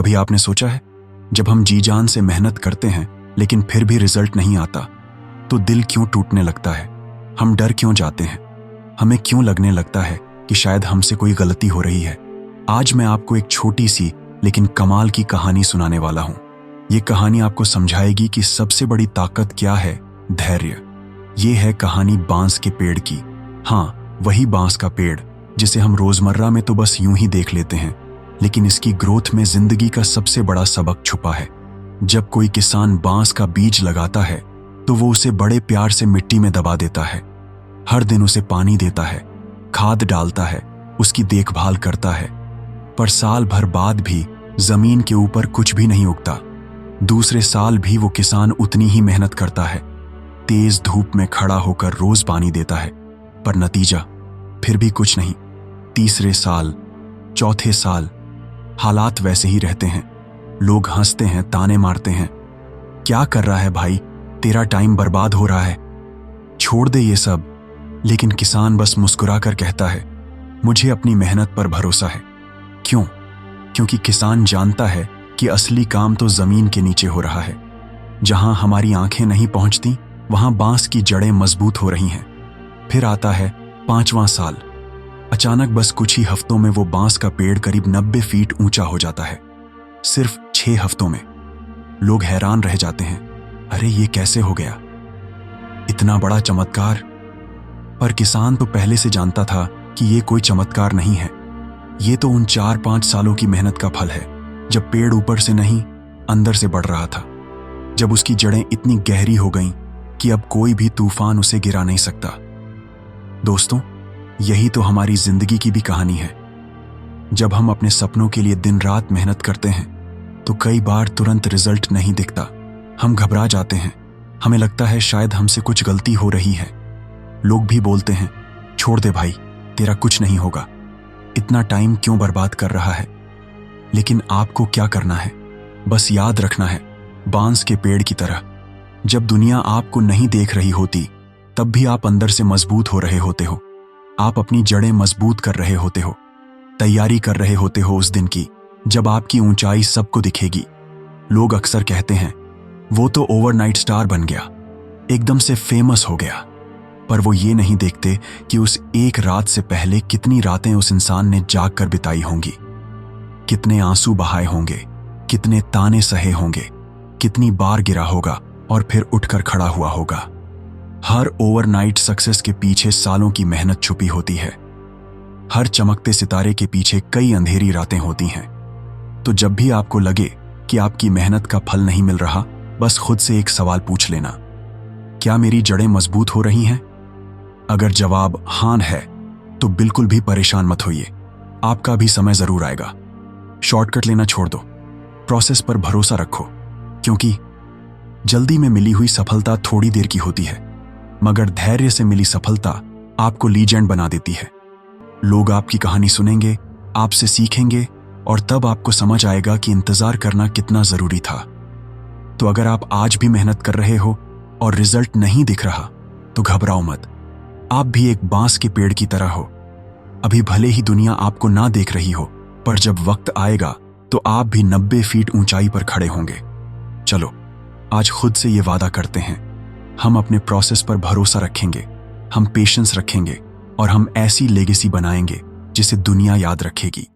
कभी आपने सोचा है, जब हम जी जान से मेहनत करते हैं लेकिन फिर भी रिजल्ट नहीं आता तो दिल क्यों टूटने लगता है? हम डर क्यों जाते हैं? हमें क्यों लगने लगता है कि शायद हमसे कोई गलती हो रही है? आज मैं आपको एक छोटी सी लेकिन कमाल की कहानी सुनाने वाला हूं। ये कहानी आपको समझाएगी कि सबसे बड़ी ताकत क्या है, धैर्य। ये है कहानी बांस के पेड़ की। हाँ, वही बांस का पेड़ जिसे हम रोजमर्रा में तो बस यूं ही देख लेते हैं, लेकिन इसकी ग्रोथ में जिंदगी का सबसे बड़ा सबक छुपा है। जब कोई किसान बांस का बीज लगाता है तो वो उसे बड़े प्यार से मिट्टी में दबा देता है। हर दिन उसे पानी देता है, खाद डालता है, उसकी देखभाल करता है। पर साल भर बाद भी जमीन के ऊपर कुछ भी नहीं उगता। दूसरे साल भी वो किसान उतनी ही मेहनत करता है, तेज धूप में खड़ा होकर रोज पानी देता है, पर नतीजा फिर भी कुछ नहीं। तीसरे साल, चौथे साल हालात वैसे ही रहते हैं। लोग हंसते हैं, ताने मारते हैं, क्या कर रहा है भाई, तेरा टाइम बर्बाद हो रहा है, छोड़ दे ये सब। लेकिन किसान बस मुस्कुराकर कहता है, मुझे अपनी मेहनत पर भरोसा है। क्यों? क्योंकि किसान जानता है कि असली काम तो जमीन के नीचे हो रहा है। जहां हमारी आंखें नहीं पहुंचती वहां बांस की जड़ें मजबूत हो रही हैं। फिर आता है 5वां साल। अचानक बस कुछ ही हफ्तों में वो बांस का पेड़ करीब 90 फीट ऊंचा हो जाता है। सिर्फ 6 हफ्तों में। लोग हैरान रह जाते हैं, अरे ये कैसे हो गया, इतना बड़ा चमत्कार। पर किसान तो पहले से जानता था कि ये कोई चमत्कार नहीं है। ये तो उन 4-5 सालों की मेहनत का फल है, जब पेड़ ऊपर से नहीं अंदर से बढ़ रहा था। जब उसकी जड़ें इतनी गहरी हो गईं कि अब कोई भी तूफान उसे गिरा नहीं सकता। दोस्तों, यही तो हमारी जिंदगी की भी कहानी है। जब हम अपने सपनों के लिए दिन रात मेहनत करते हैं तो कई बार तुरंत रिजल्ट नहीं दिखता। हम घबरा जाते हैं, हमें लगता है शायद हमसे कुछ गलती हो रही है। लोग भी बोलते हैं, छोड़ दे भाई, तेरा कुछ नहीं होगा, इतना टाइम क्यों बर्बाद कर रहा है। लेकिन आपको क्या करना है? बस याद रखना है, बांस के पेड़ की तरह, जब दुनिया आपको नहीं देख रही होती तब भी आप अंदर से मजबूत हो रहे होते हो। आप अपनी जड़ें मजबूत कर रहे होते हो, तैयारी कर रहे होते हो उस दिन की जब आपकी ऊंचाई सबको दिखेगी। लोग अक्सर कहते हैं, वो तो ओवरनाइट स्टार बन गया, एकदम से फेमस हो गया। पर वो ये नहीं देखते कि उस एक रात से पहले कितनी रातें उस इंसान ने जाग कर बिताई होंगी, कितने आंसू बहाए होंगे, कितने ताने सहे होंगे, कितनी बार गिरा होगा और फिर उठकर खड़ा हुआ होगा। हर ओवरनाइट सक्सेस के पीछे सालों की मेहनत छुपी होती है। हर चमकते सितारे के पीछे कई अंधेरी रातें होती हैं। तो जब भी आपको लगे कि आपकी मेहनत का फल नहीं मिल रहा, बस खुद से एक सवाल पूछ लेना, क्या मेरी जड़ें मजबूत हो रही हैं? अगर जवाब हाँ है तो बिल्कुल भी परेशान मत होइए, आपका भी समय जरूर आएगा। शॉर्टकट लेना छोड़ दो, प्रोसेस पर भरोसा रखो, क्योंकि जल्दी में मिली हुई सफलता थोड़ी देर की होती है, मगर धैर्य से मिली सफलता आपको लीजेंड बना देती है। लोग आपकी कहानी सुनेंगे, आपसे सीखेंगे और तब आपको समझ आएगा कि इंतजार करना कितना जरूरी था। तो अगर आप आज भी मेहनत कर रहे हो और रिजल्ट नहीं दिख रहा तो घबराओ मत। आप भी एक बांस के पेड़ की तरह हो। अभी भले ही दुनिया आपको ना देख रही हो, पर जब वक्त आएगा तो आप भी 90 फीट ऊंचाई पर खड़े होंगे। चलो आज खुद से ये वादा करते हैं, हम अपने प्रोसेस पर भरोसा रखेंगे, हम पेशेंस रखेंगे और हम ऐसी लेगेसी बनाएंगे जिसे दुनिया याद रखेगी।